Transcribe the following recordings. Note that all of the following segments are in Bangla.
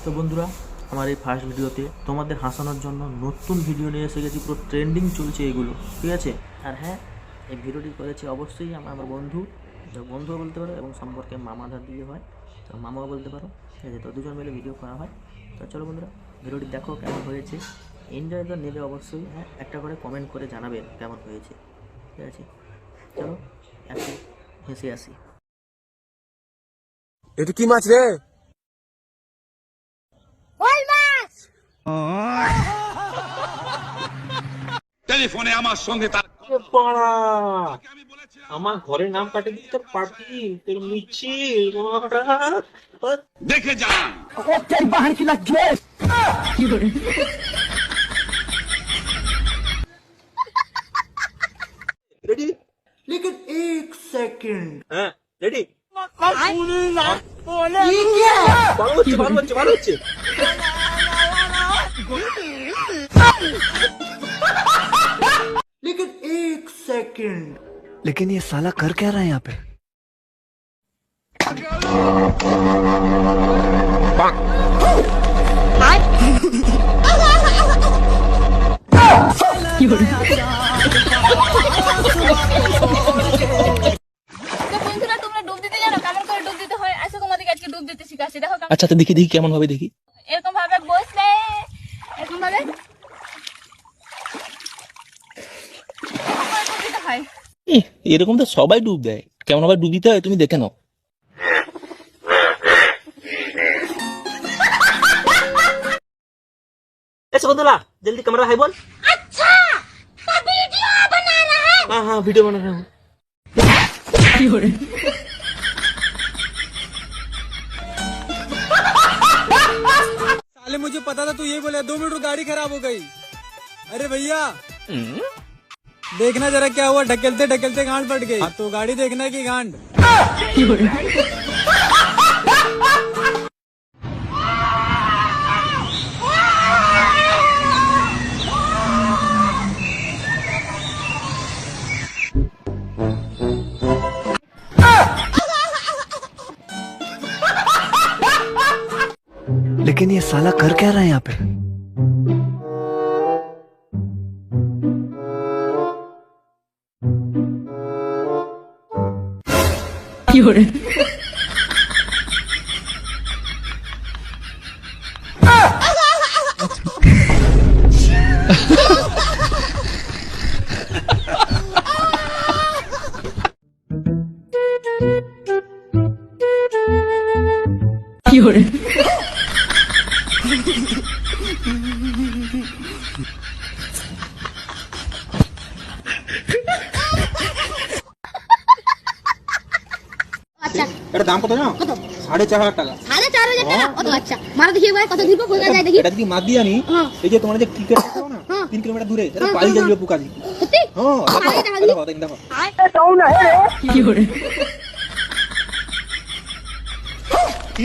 তো বন্ধুরা, আমার এই ফার্স্ট ভিডিওতে তোমাদের হাসানোর জন্য নতুন ভিডিও নিয়ে এসে গেছি। পুরো ট্রেন্ডিং চলছে এগুলো, ঠিক আছে। আর হ্যাঁ, এই ভিডিওটি করেছে অবশ্যই আমার বন্ধু, বন্ধুও বলতে পারো, এবং সম্পর্কে মামাদার দিয়ে হয়, তো মামাও বলতে পারো, ঠিক আছে। তো দুজন মিলে ভিডিও করা হয়। তো চলো বন্ধুরা, ভিডিওটি দেখো কেমন হয়েছে। এনজয় তো নেবে অবশ্যই, হ্যাঁ, একটা করে কমেন্ট করে জানাবেন কেমন হয়েছে, ঠিক আছে। চলো একটু হেসে আসি। এটা কি মাছ রে? টেলিফোনে আমার সঙ্গে তার পাড়া আমার ঘরের নাম কাটে দিতে পারবি তোর মিছি দেখে যান। রেডি लेकिन एक सेकंड হ্যাঁ রেডি ভালো হচ্ছে लेकिन एक सेकंड लेकिन ये साला कर क्या रहा है यहाँ पे? বন্ধুরা তোমরা ডুব দিতে জানো কেমন করে ডুব দিতে হয়? আসো তোমাদেরকে আজকে ডুব দিতে শিখাচ্ছি। দেখো আচ্ছা তো দেখি কেমন ভাবে দেখি। এরকম ভাবে বসবে, এরকম ভাবে ডুব দিতে হয়। এরকম তো সবাই ডুব দেয়, কেমন ভাবে ডুব দিতে হয় তুমি দেখে নাও। ऐसे बंदला जल्दी कैमरा हाई बोल। अच्छा तो वीडियो बना रहा है? हाँ वीडियो बना रहा हूँ। साले मुझे पता था तू ये बोले 2 मिनट गाड़ी खराब हो गई। अरे भैया देखना जरा क्या हुआ, ढकेलते ढकेलते गांड फट गई। तो गाड़ी देखना की गांड। लेकिन ये साला कर क्या रहा है यहाँ पे? এটা দাম কত জানো? 4,500 টাকা। 4,500 টাকা? কত? আচ্ছা মারা দেখি একবার কত দূর কোথা যায় দেখি। এটা যদি মার দিয়ে আনি, এই যে তোমার যে ক্রিকেট খেলো না 3 কিলোমিটার দূরে, এটা পালি যাবে পোকা দি। সত্যি? হ্যাঁ দেখো দেখো।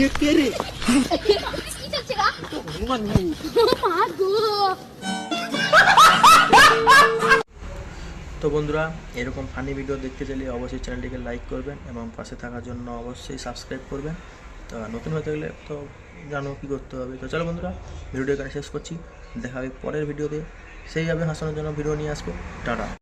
ये तेरे কি চলছে গা? মা গো। তো বন্ধুরা, এরকম ফানি ভিডিও দেখতে চাইলে অবশ্যই চ্যানেলটিকে লাইক করবেন এবং পাশে থাকার জন্য অবশ্যই সাবস্ক্রাইব করবেন। তো নতুন হয়ে থাকলে তো জানো কী করতে হবে। তো চলো বন্ধুরা, ভিডিওটা এখানে শেষ করছি। দেখা হবে পরের ভিডিওতে, সেইভাবে হাসানোর জন্য ভিডিও নিয়ে আসবো। টাটা।